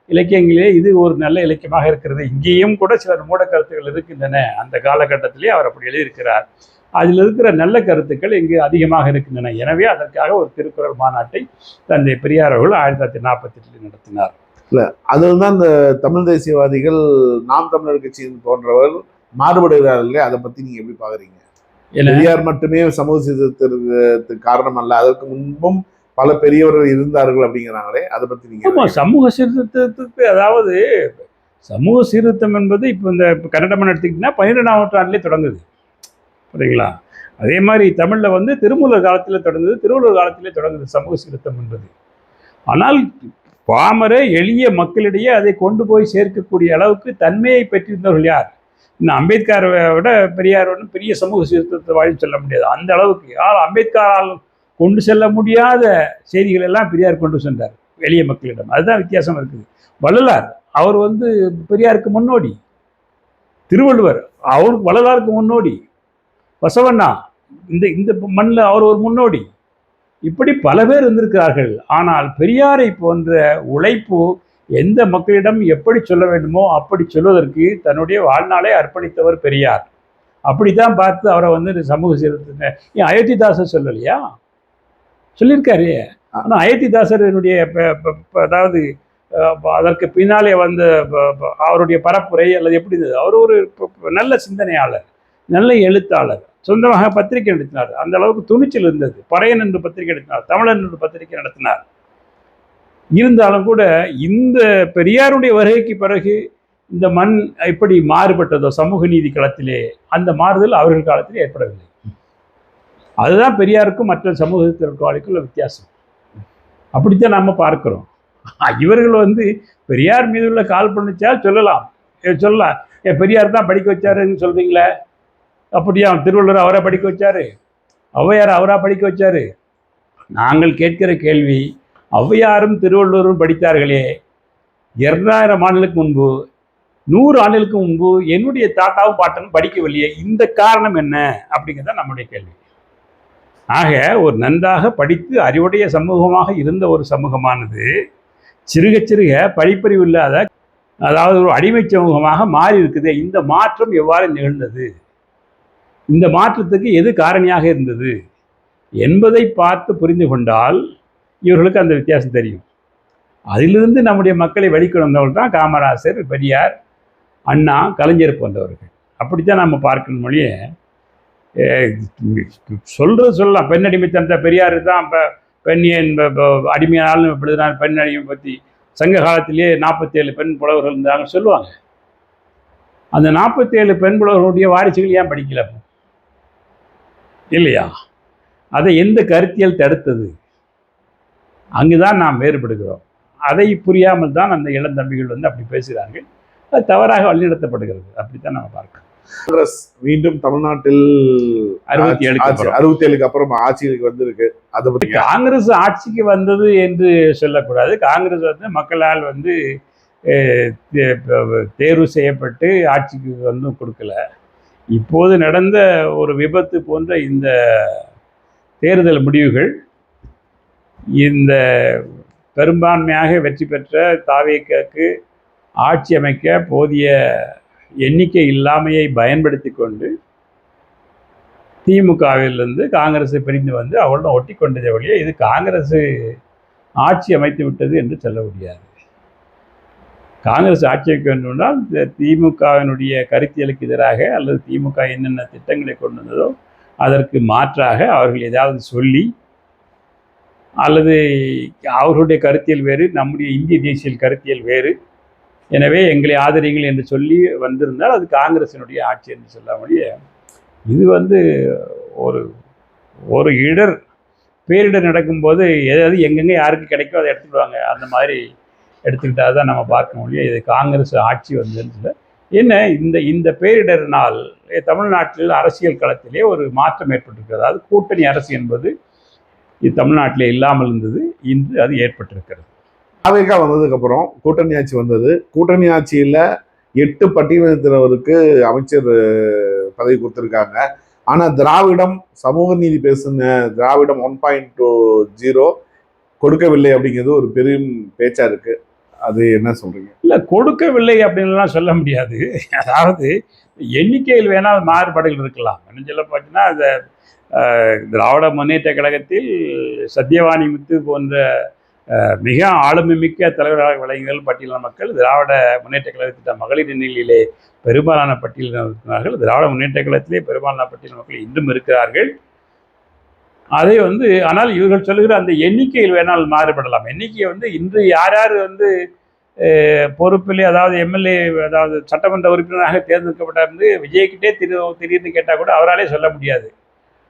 இலக்கியங்களிலே இது ஒரு நல்ல இலக்கியமாக இருக்கிறது, இங்கேயும் கூட சில மூட கருத்துக்கள் இருக்கின்றன, அந்த காலகட்டத்திலே அவர் அப்படி எழுதியிருக்கிறார், அதில் இருக்கிற நல்ல கருத்துக்கள் இங்கு அதிகமாக இருக்கின்றன. எனவே அதற்காக ஒரு திருக்குறள் மாநாட்டை தந்தை பெரியார் அவர்கள் 1948 நடத்தினார். இல்லை, அதில் தான் இந்த தமிழ் தேசியவாதிகள், நாம் தமிழர் கட்சியின் போன்றவர் மாறுபடுகிறார்களே, அதை பற்றி நீங்கள் எப்படி பார்க்குறீங்க? பெரியார் மட்டுமே சமூக சீர்திருத்தத்துக்கு காரணம் அல்ல, அதற்கு முன்பும் பல பெரியவர்கள் இருந்தார்கள் அப்படிங்கிறாங்களே, அதை பற்றி நீங்கள்? சமூக சீர்திருத்தத்துக்கு, அதாவது சமூக சீர்திருத்தம் என்பது இப்போ இந்த கன்னடமன் எடுத்துக்கிட்டிங்கன்னா 12ஆம் நூற்றாண்டிலே தொடங்குது, புரியுங்களா? அதே மாதிரி தமிழில் திருமூலர் காலத்தில் தொடங்குது, திருவள்ளுவர் காலத்திலே தொடங்குது சமூக சீர்திருத்தம் என்பது. ஆனால் பாமர எளிய மக்களிடையே அதை கொண்டு போய் சேர்க்கக்கூடிய அளவுக்கு தன்மையை பெற்றிருந்தவர்கள் யார்? இன்னும் அம்பேத்கரை விட பெரியார் பெரிய சமூக சீர்திருத்தத்தை வாழி சொல்ல முடியாது அந்த அளவுக்கு. ஆனால் அம்பேத்கரால் கொண்டு செல்ல முடியாத செய்திகள் எல்லாம் பெரியார் கொண்டு சென்றார் எளிய மக்களிடம். அதுதான் வித்தியாசம் இருக்குது. வள்ளலார் அவர் பெரியாருக்கு முன்னோடி, திருவள்ளுவர் அவருக்கு வள்ளலாருக்கு முன்னோடி, பசவண்ணா இந்த மண்ணில் அவர் ஒரு முன்னோடி, இப்படி பல பேர் இருந்திருக்கிறார்கள். ஆனால் பெரியாரை போன்ற உழைப்பு எந்த மக்களிடம் எப்படி சொல்ல வேண்டுமோ அப்படி சொல்வதற்கு தன்னுடைய வாழ்நாளை அர்ப்பணித்தவர் பெரியார். அப்படித்தான் பார்த்து அவரை சமூக சீர்திருத்த ஏன் அயோத்திதாசர் சொல்லலையா? சொல்லியிருக்காரு. ஆனால் அயோத்திதாசருடைய அதாவது அதற்கு பின்னாலே அவருடைய பரப்புரை அல்லது எப்படி இருந்தது? அவர் ஒரு நல்ல சிந்தனையாளர், நல்ல எழுத்தாளர், சொந்தமாக பத்திரிகை நடத்தினார். அந்த அளவுக்கு துணிச்சல் இருந்தது. பறையன் என்று பத்திரிகை நடத்தினார், தமிழன் என்று பத்திரிகை நடத்தினார். இருந்தாலும் கூட இந்த பெரியாருடைய வருகைக்கு பிறகு இந்த மண் எப்படி மாறுபட்டதோ சமூக நீதி களத்திலே, அந்த மாறுதல் அவர்கள் காலத்தில் ஏற்படவில்லை. அதுதான் பெரியாருக்கும் மற்ற சமூகத்திற்கும் உள்ள வித்தியாசம். அப்படித்தான் நாம் பார்க்கிறோம். இவர்கள் பெரியார் மீது உள்ள கால் பண்ணிச்சால் சொல்லலாம், பெரியார் தான் படிக்க வச்சாருன்னு சொல்றீங்களே, அப்படியா? திருவள்ளுவர் அவரை படிக்க வச்சாரு, ஔவையார் அவரா படிக்க வச்சாரு? நாங்கள் கேட்கிற கேள்வி, ஔவையாரும் திருவள்ளுவரும் படித்தார்களே 2000 ஆண்டுகளுக்கு முன்பு, 100 ஆண்டுகளுக்கு முன்பு என்னுடைய தாத்தாவும் பாட்டனும் படிக்கவில்லையே, இந்த காரணம் என்ன அப்படிங்கிறத நம்முடைய கேள்வி. ஆக ஒரு நன்றாக படித்து அறிவுடைய சமூகமாக இருந்த ஒரு சமூகமானது சிறுக சிறுக படிப்பறிவு இல்லாத அதாவது ஒரு அடிமை சமூகமாக மாறி இருக்குது. இந்த மாற்றம் எவ்வாறு நிகழ்ந்தது, இந்த மாற்றத்துக்கு எது காரணியாக இருந்தது என்பதை பார்த்து புரிந்து கொண்டால் இவர்களுக்கு அந்த வித்தியாசம் தெரியும். அதிலிருந்து நம்முடைய மக்களை வெளிக்கொண்டு வந்தவர்கள் தான் காமராசர், பெரியார், அண்ணா, கலைஞர் போன்றவர்கள். அப்படித்தான் நம்ம பார்க்கணும் மொழியே. சொல்லலாம் பெண் அடிமைத்தனத்தை பெரியார் தான் இப்போ பெண் அடிமையானாலும் இப்படிதான் பெண் அடிமை பற்றி சங்க காலத்திலேயே 47 பெண் புலவர்கள் இருந்தாங்க சொல்லுவாங்க. அந்த 47 பெண் புலவர்களுடைய வாரிசுகள் ஏன் படிக்கல இல்லையா? அதை எந்த கருத்தியல் தடுத்தது? அங்குதான் நாம் வேறுபடுகிறோம். அதை புரியாமல் தான் அந்த இளந்தம்பிகள் அப்படி பேசுகிறார்கள். அது தவறாக வழிநடத்தப்படுகிறது. அப்படித்தான் நம்ம பார்க்கணும். காங்கிரஸ் மீண்டும் தமிழ்நாட்டில் 67க்கு அப்புறம் ஆட்சிக்கு வந்திருக்கு. அதை பத்தி காங்கிரஸ் ஆட்சிக்கு வந்தது என்று சொல்லக்கூடாது. காங்கிரஸ் மக்களால் தேர்வு செய்யப்பட்டு ஆட்சிக்கு கொடுக்கல. இப்போது நடந்த ஒரு விபத்து போன்ற இந்த தேர்தல் முடிவுகள் இந்த பெரும்பான்மையாக வெற்றி பெற்ற தாவேக்காக்கு ஆட்சி அமைக்க போதிய எண்ணிக்கை இல்லாமையை பயன்படுத்தி கொண்டு திமுகவிலிருந்து காங்கிரஸை பிரிந்து வந்து அவளுடன் ஒட்டி கொண்டதை வழியே இது காங்கிரஸ் ஆட்சி அமைத்து விட்டது என்று சொல்ல முடியாது. காங்கிரஸ் ஆட்சி அமைக்க வேண்டும் என்றால் திமுகவினுடைய கருத்தியலுக்கு எதிராக அல்லது திமுக என்னென்ன திட்டங்களை கொண்டு வந்ததோ அதற்கு மாற்றாக அவர்கள் ஏதாவது சொல்லி அல்லது அவர்களுடைய கருத்தியல் வேறு, நம்முடைய இந்திய தேசிய கருத்தியல் வேறு, எனவே எங்களை ஆதரிங்கள் என்று சொல்லி வந்திருந்தால் அது காங்கிரசினுடைய ஆட்சி என்று சொல்ல முடியும். இது ஒரு ஒரு பேரிடர் நடக்கும்போது எதாவது எங்கெங்கே யாருக்கு கிடைக்கோ அதை எடுத்துக்கிடுவாங்க. அந்த மாதிரி எடுத்துக்கிட்டால் தான் நம்ம பார்க்க முடியும். இது காங்கிரஸ் ஆட்சி வந்ததுன்னு என்ன இந்த பேரிடரினால் தமிழ்நாட்டில் அரசியல் களத்திலே ஒரு மாற்றம் ஏற்பட்டிருக்கிறது. அதாவது கூட்டணி அரசு என்பது இது தமிழ்நாட்டிலே இல்லாமல் இருந்தது, இன்று அது ஏற்பட்டிருக்கிறது. தாவேகா வந்ததுக்கப்புறம் கூட்டணி ஆட்சி வந்தது. கூட்டணி ஆட்சியில் 8 பட்டியலினத்தினருக்கு அமைச்சர் பதவி கொடுத்துருக்காங்க. ஆனால் திராவிடம் சமூக நீதி பேசுன திராவிடம் 1.0 கொடுக்கவில்லை அப்படிங்கிறது ஒரு பெரும் பேச்சா இருக்கு. அது என்ன சொல்றீங்க? இல்லை, கொடுக்கவில்லை அப்படின்லாம் சொல்ல முடியாது. அதாவது எண்ணிக்கையில் வேணால் மாறுபாடுகள் இருக்கலாம். என்ன சொல்ல பார்த்தீங்கன்னா இந்த திராவிட முன்னேற்ற கழகத்தில் சத்தியவாணி முத்து போன்ற மிக ஆளுமை மிக்க தலைவராக விளங்குகள் பட்டியலின மக்கள் திராவிட முன்னேற்ற கழகத்திட்ட மகளிர் எண்ணிக்கையிலே பெரும்பாலான பட்டியலினர் இருக்கிறார்கள். திராவிட முன்னேற்ற கழகத்திலே பெரும்பாலான பட்டியலின மக்கள் இன்றும் இருக்கிறார்கள். அதை ஆனால் இவர்கள் சொல்லுகிற அந்த எண்ணிக்கையில் வேணால் மாறுபடலாம். எண்ணிக்கையை இன்று யார் யார் பொறுப்பிலே, அதாவது எம்எல்ஏ, அதாவது சட்டமன்ற உறுப்பினராக தேர்ந்தெடுக்கப்பட்டார் விஜய்கிட்டே திடீர்னு கேட்டால் கூட அவராலே சொல்ல முடியாது.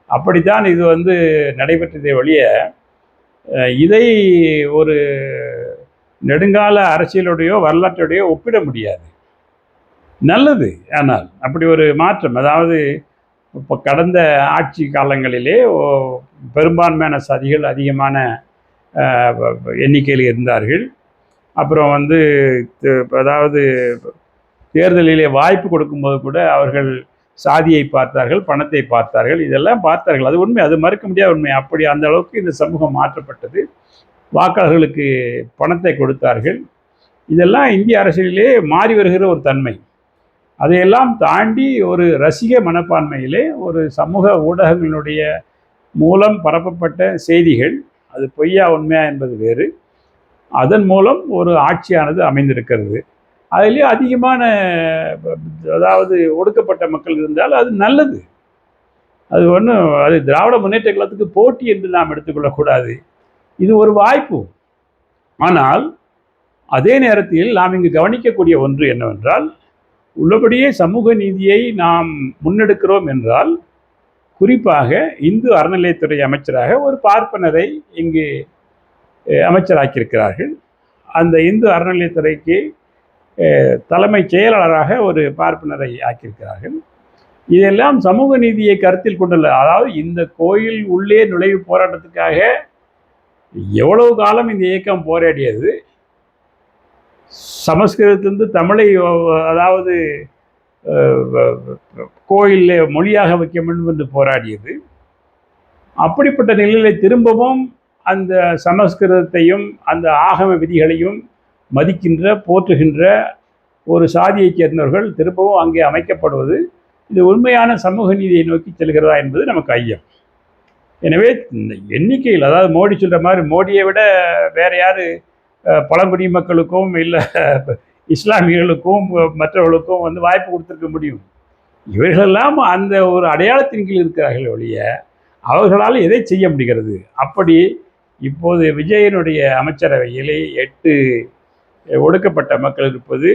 அப்படித்தான் இது நடைபெற்றதை ஒழிய இதை ஒரு நெடுங்கால அரசியலுடையோ வரலாற்றுடையோ ஒப்பிட முடியாது. நல்லது. ஆனால் அப்படி ஒரு மாற்றம், அதாவது இப்போ கடந்த ஆட்சி காலங்களிலே பெரும்பான்மையான சதிகள் அதிகமான எண்ணிக்கையில் இருந்தார்கள். அப்புறம் அதாவது தேர்தலிலே வாய்ப்பு கொடுக்கும்போது கூட அவர்கள் சாதியை பார்த்தார்கள், பணத்தை பார்த்தார்கள், இதெல்லாம் பார்த்தார்கள். அது உண்மை, அது மறுக்க முடியாத உண்மை. அப்படி அந்த அளவுக்கு இந்த சமூகம் மாற்றப்பட்டது. வாக்காளர்களுக்கு பணத்தை கொடுத்தார்கள். இதெல்லாம் இந்திய அரசியலிலே மாறி வருகிற ஒரு தன்மை. அதையெல்லாம் தாண்டி ஒரு ரசிக மனப்பான்மையிலே ஒரு சமூக ஊடகங்களுடைய மூலம் பரப்பப்பட்ட செய்திகள், அது பொய்யா உண்மையா என்பது வேறு, அதன் மூலம் ஒரு ஆட்சியானது அமைந்திருக்கிறது. அதிலே அதிகமான அதாவது ஒடுக்கப்பட்ட மக்கள் இருந்தால் அது நல்லது. அது திராவிட முன்னேற்ற கழகத்துக்கு போட்டி என்று நாம் எடுத்துக்கொள்ளக்கூடாது. இது ஒரு வாய்ப்பு. ஆனால் அதே நேரத்தில் நாம் இங்கு கவனிக்கக்கூடிய ஒன்று என்னவென்றால், உள்ளபடியே சமூக நீதியை நாம் முன்னெடுக்கிறோம் என்றால் குறிப்பாக இந்து அறநிலையத்துறை அமைச்சராக ஒரு பார்ப்பனரை இங்கு அமைச்சராக்கியிருக்கிறார்கள். அந்த இந்து அறநிலையத்துறைக்கு தலைமைச் செயலாளராக ஒரு பார்ப்பனரை ஆக்கியிருக்கிறார்கள். இதெல்லாம் சமூக நீதியை கருத்தில் கொண்டுள்ள, அதாவது இந்த கோயில் உள்ளே நுழைவு போராட்டத்துக்காக எவ்வளவு காலம் இந்த இயக்கம் போராடியது, சமஸ்கிருதத்திலிருந்து தமிழை அதாவது கோயிலில் மொழியாக வைக்க வேண்டும் என்று போராடியது. அப்படிப்பட்ட நிலையில் திரும்பவும் அந்த சமஸ்கிருதத்தையும் அந்த ஆகம விதிகளையும் மதிக்கின்ற, போற்றுகின்ற ஒரு சாதியைச் சேர்ந்தவர்கள் திரும்பவும் அங்கே அமைக்கப்படுவது இது உண்மையான சமூக நீதியை நோக்கி செல்கிறதா என்பது நமக்கு ஐயம். எனவே இந்த எண்ணிக்கையில், அதாவது மோடி சொல்கிற மாதிரி மோடியை விட வேறு யார் பழங்குடி மக்களுக்கும் இல்லை இஸ்லாமியர்களுக்கும் மற்றவர்களுக்கும் வந்து வாய்ப்பு கொடுத்துருக்க முடியும்? இவர்களெல்லாம் அந்த ஒரு அடையாளத்தின் கீழ் இருக்கிறார்கள் ஒழிய அவர்களால் எதை செய்ய முடிகிறது? அப்படி இப்போது விஜயனுடைய அமைச்சரவையிலே 8 ஒடுக்கப்பட்ட மக்கள் இருப்பது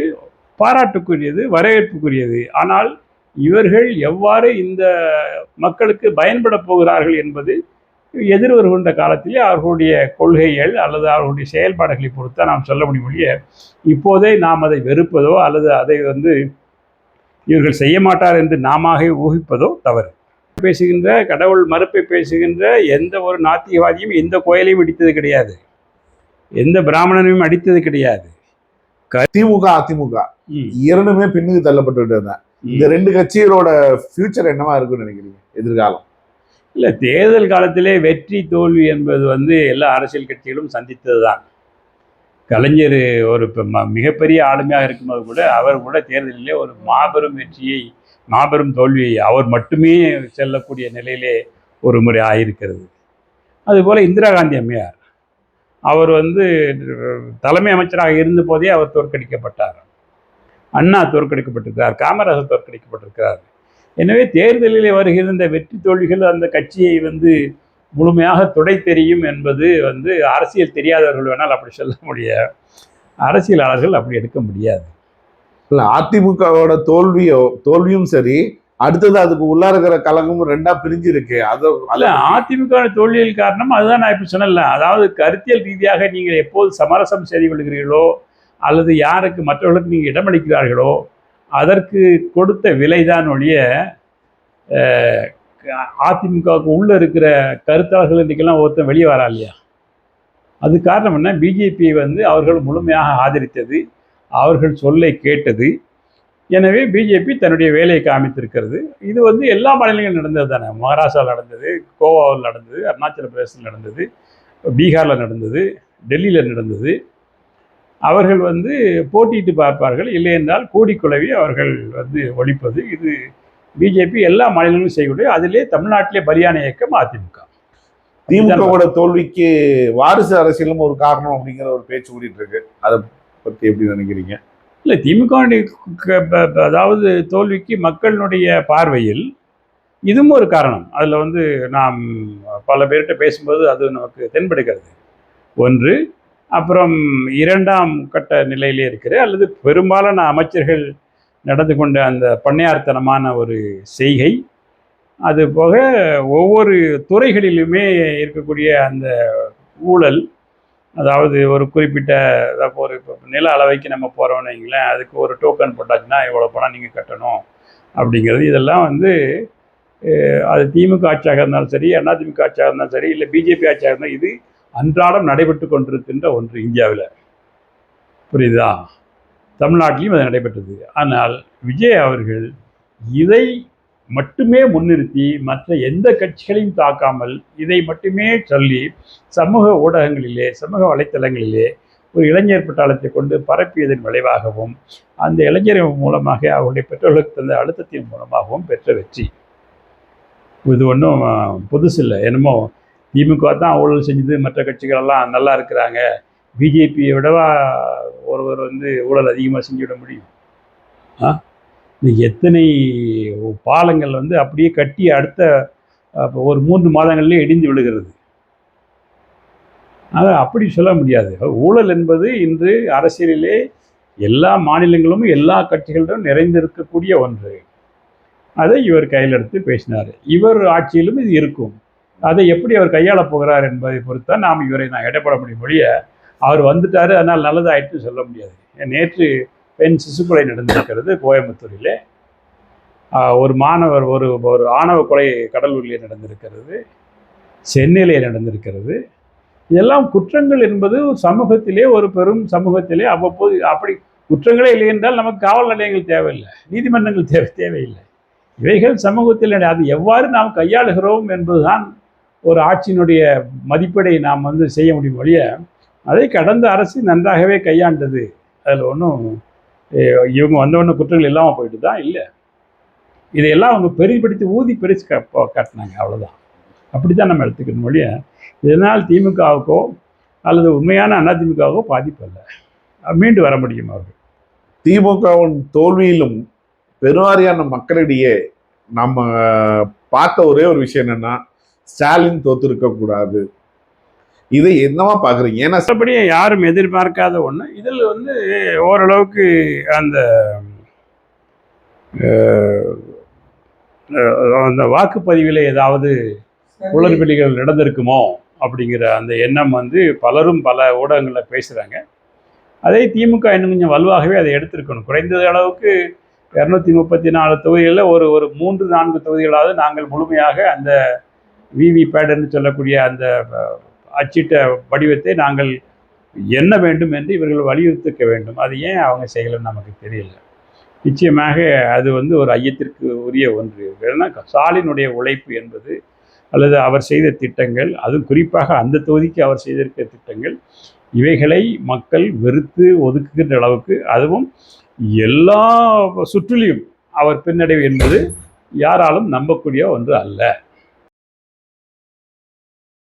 பாராட்டுக்குரியது, வரவேற்புக்குரியது. ஆனால் இவர்கள் எவ்வாறு இந்த மக்களுக்கு பயன்பட போகிறார்கள் என்பது எதிர் வருகின்ற காலத்திலே அவர்களுடைய கொள்கைகள் அல்லது அவர்களுடைய செயல்பாடுகளை பொறுத்து நாம் சொல்ல முடியும் ஒழிய இப்போதே நாம் அதை வெறுப்பதோ அல்லது அதை வந்து இவர்கள் செய்ய மாட்டார் என்று நாம ஊகிப்பதோ தவறு. பேசுகின்ற கடவுள் மறுப்பை பேசுகின்ற எந்த ஒரு நாத்திகவாதியும் எந்த கோயிலையும் அடித்தது கிடையாது, எந்த பிராமணனையும் அடித்தது கிடையாது. திமுக அதிமுக இரண்டுமே பின்னுக்கு தள்ளப்பட்டு விட்டது. இந்த 2 கட்சிகளோட ஃபியூச்சர் என்னவா இருக்குன்னு நினைக்கிறீங்க எதிர்காலம்? இல்லை, தேர்தல் காலத்திலே வெற்றி தோல்வி என்பது வந்து எல்லா அரசியல் கட்சிகளும் சந்தித்தது தான். கலைஞர் ஒரு மிகப்பெரிய ஆளுமையாக இருக்கும்போது கூட அவர் கூட தேர்தலிலே ஒரு மாபெரும் வெற்றியை மாபெரும் தோல்வியை அவர் மட்டுமே செல்லக்கூடிய நிலையிலே ஒரு முறை ஆகியிருக்கிறது. அதுபோல் இந்திரா காந்தி அம்மையார் அவர் வந்து தலைமை அமைச்சராக இருந்த போதே அவர் தோற்கடிக்கப்பட்டார். அண்ணா தோற்கடிக்கப்பட்டிருக்கிறார், காமராஜர் தோற்கடிக்கப்பட்டிருக்கிறார். எனவே தேர்தலில் வருகிற இந்த வெற்றி தோல்விகள் அந்த கட்சியை வந்து முழுமையாக துடை தெரியும் என்பது வந்து அரசியல் தெரியாதவர்கள் வேணால் அப்படி சொல்ல முடியாது, அரசியலாளர்கள் அப்படி எடுக்க முடியாது. இல்லை, அதிமுகவோட தோல்வியும் சரி, அடுத்தது அதுக்கு உள்ளார இருக்கிற கழகமும் 2ஆ பிரிஞ்சு இருக்கு. அதிமுக தோல்வியில் காரணம் அதுதான் நான் இப்போ சொன்னல. அதாவது கருத்தியல் ரீதியாக நீங்கள் எப்போது சமரசம் செய்து கொள்கிறீர்களோ அல்லது யாருக்கு மற்றவர்களுக்கு நீங்கள் இடமளிக்கிறார்களோ அதற்கு கொடுத்த விலைதான் ஒழிய அதிமுகவுக்கு உள்ளே இருக்கிற கருத்தாளர்கள் இன்றைக்கெல்லாம் ஒருத்தன் வெளியே வரா இல்லையா? அது காரணம் என்ன? பிஜேபியை வந்து அவர்கள் முழுமையாக ஆதரித்தது, அவர்கள் சொல்லை கேட்டது. எனவே பிஜேபி தன்னுடைய வேலையை காமித்திருக்கிறது. இது வந்து எல்லா மாநிலங்களும் நடந்தது தானே. மகாராஷ்டிராவில் நடந்தது, கோவாவில் நடந்தது, அருணாச்சல பிரதேசத்தில் நடந்தது, பீகாரில் நடந்தது, டெல்லியில் நடந்தது. அவர்கள் வந்து போட்டியிட்டு பார்ப்பார்கள், இல்லை என்றால் கூடிக்குழவி அவர்கள் வந்து ஒழிப்பது. இது பிஜேபி எல்லா மாநிலங்களும் செய்யக்கூடிய, அதிலே தமிழ்நாட்டிலே பலியான இயக்கம் அதிமுக. திமுகவோட தோல்விக்கு வாரிசு அரசியலும் ஒரு காரணம் அப்படிங்கிற ஒரு பேச்சு ஓடிட்டு இருக்கு. அதை பற்றி எப்படி நினைக்கிறீங்க? இல்லை, திமுக அதாவது தோல்விக்கு மக்களுடைய பார்வையில் இதுவும் ஒரு காரணம். அதில் வந்து நாம் பல பேர்கிட்ட பேசும்போது அது நமக்கு தென்படுகிறது. ஒன்று, அப்புறம் 2ஆம் கட்ட நிலையிலே இருக்கிற அல்லது பெரும்பாலான அமைச்சர்கள் நடந்து கொண்ட அந்த பண்ணையார்த்தனமான ஒரு செய்கை, அது போக ஒவ்வொரு துறைகளிலுமே இருக்கக்கூடிய அந்த ஊழல். அதாவது ஒரு குறிப்பிட்ட ஒரு நில அளவைக்கு நம்ம போகிறோம்னு வைங்களேன், அதுக்கு ஒரு டோக்கன் போட்டாச்சுன்னா இவ்வளோ பணம் நீங்கள் கட்டணும் அப்படிங்கிறது. இதெல்லாம் வந்து அது திமுக ஆட்சியாக இருந்தாலும் சரி, அதிமுக ஆட்சியாக இருந்தாலும் சரி, இல்லை பிஜேபி ஆட்சியாக இருந்தாலும் இது அன்றாடம் நடைபெற்று கொண்டிருக்கின்ற ஒன்று இந்தியாவில். புரியுதா? தமிழ்நாட்டிலையும் அது நடைபெற்றது. ஆனால் விஜய் அவர்கள் இதை மட்டுமே முன்னிறுத்தி மற்ற எந்த கட்சிகளையும் தாக்காமல் இதை மட்டுமே சொல்லி சமூக ஊடகங்களிலே, சமூக வலைத்தளங்களிலே ஒரு இளைஞர் பட்டாளத்தை கொண்டு பரப்பியதன் விளைவாகவும் அந்த இளைஞர் மூலமாக அவருடைய பெற்றோர்களுக்கு தந்த அழுத்தத்தின் மூலமாகவும் பெற்ற வெற்றி. இது ஒன்றும் புதுசு இல்லை. என்னமோ திமுக தான் ஊழல் செஞ்சது, மற்ற கட்சிகளெல்லாம் நல்லா இருக்கிறாங்க, பிஜேபியை விடவா ஒருவர் வந்து ஊழல் அதிகமாக செஞ்சுவிட முடியும்? எத்தனை பாலங்கள் வந்து அப்படியே கட்டி அடுத்த ஒரு 3 மாதங்கள்லேயே இடிந்து விழுகிறது. ஆக அப்படி சொல்ல முடியாது. ஊழல் என்பது இன்று அரசியலிலே எல்லா மாநிலங்களும் எல்லா கட்சிகளிடம் நிறைந்திருக்கக்கூடிய ஒன்று. அதை இவர் கையில் எடுத்து பேசினார். இவர் ஆட்சியிலும் இது இருக்கும். அதை எப்படி அவர் கையாளப் போகிறார் என்பதை பொறுத்தான் நாம் இவரை எடைபட முடியும் ஒழிய அவர் வந்துட்டார் அதனால் நல்லதாயிட்டு சொல்ல முடியாது. நேற்று பெண் சிசுக்கொலை நடந்திருக்கிறது கோயம்புத்தூரிலே. ஒரு மாணவர் ஒரு ஆணவ கொலை கடலூரிலே நடந்திருக்கிறது, சென்னையிலே நடந்திருக்கிறது. இதெல்லாம் குற்றங்கள் என்பது சமூகத்திலே, ஒரு பெரும் சமூகத்திலே அவ்வப்போது அப்படி குற்றங்களே இல்லை என்றால் நமக்கு காவல் நிலையங்கள் தேவையில்லை, நீதிமன்றங்கள் தேவையில்லை. இவைகள் சமூகத்தில் அது எவ்வாறு நாம் கையாளுகிறோம் என்பதுதான் ஒரு ஆட்சியினுடைய மதிப்பீடை நாம் வந்து செய்ய முடியும் ஒழிய அதை கடந்த அரசு நன்றாகவே கையாண்டது, அதில் ஒன்றும் இவங்க வந்தவொடனே குற்றங்கள் இல்லாமல் போயிட்டு தான் இல்லை. இதையெல்லாம் அவங்க பெரிதுபடுத்தி ஊதி பெருசு காட்டினாங்க, அவ்வளோதான். அப்படி தான் நம்ம எடுத்துக்கணும் மொழிய. இதனால் திமுகவுக்கோ அல்லது உண்மையான அதிமுகவுக்கோ பாதிப்பு இல்லை. மீண்டு வர முடியும் அவர்கள். திமுகவின் தோல்வியிலும் பெருவாரியான மக்களிடையே நம்ம பார்த்த ஒரே ஒரு விஷயம் என்னன்னா, ஸ்டாலின் தோத்திருக்க கூடாது. இதை என்னவா பாக்குறீங்க? ஏன்னா மற்றபடி யாரும் எதிர்பார்க்காத ஒன்று. இதில் வந்து ஓரளவுக்கு அந்த அந்த வாக்குப்பதிவில் ஏதாவது குளறுபடிகள் நடந்திருக்குமோ அப்படிங்கிற அந்த எண்ணம் வந்து பலரும் பல ஊடகங்களில் பேசுகிறாங்க. அதே திமுக இன்னும் கொஞ்சம் வலுவாகவே அதை எடுத்திருக்கணும். குறைந்த அளவுக்கு 234 தொகுதிகளில் ஒரு 3-4 தொகுதிகளாவது நாங்கள் முழுமையாக அந்த விவிபேட் என்று சொல்லக்கூடிய அந்த அச்சிட்ட வடிவத்தை நாங்கள் எண்ண வேண்டும் என்று இவர்கள் வலியுறுத்திக்க வேண்டும். அது ஏன் அவங்க செய்யலைன்னு நமக்கு தெரியல. நிச்சயமாக அது வந்து ஒரு ஐயத்திற்கு உரிய ஒன்று. ஏன்னா ஸ்டாலினுடைய உழைப்பு என்பது அல்லது அவர் செய்த திட்டங்கள், அதுவும் குறிப்பாக அந்த தொகுதிக்கு அவர் செய்திருக்கிற திட்டங்கள், இவைகளை மக்கள் வெறுத்து ஒதுக்குகின்ற அளவுக்கு, அதுவும் எல்லா சுற்றிலும் அவர் பின்னடைவு என்பது யாராலும் நம்பக்கூடிய ஒன்று அல்ல.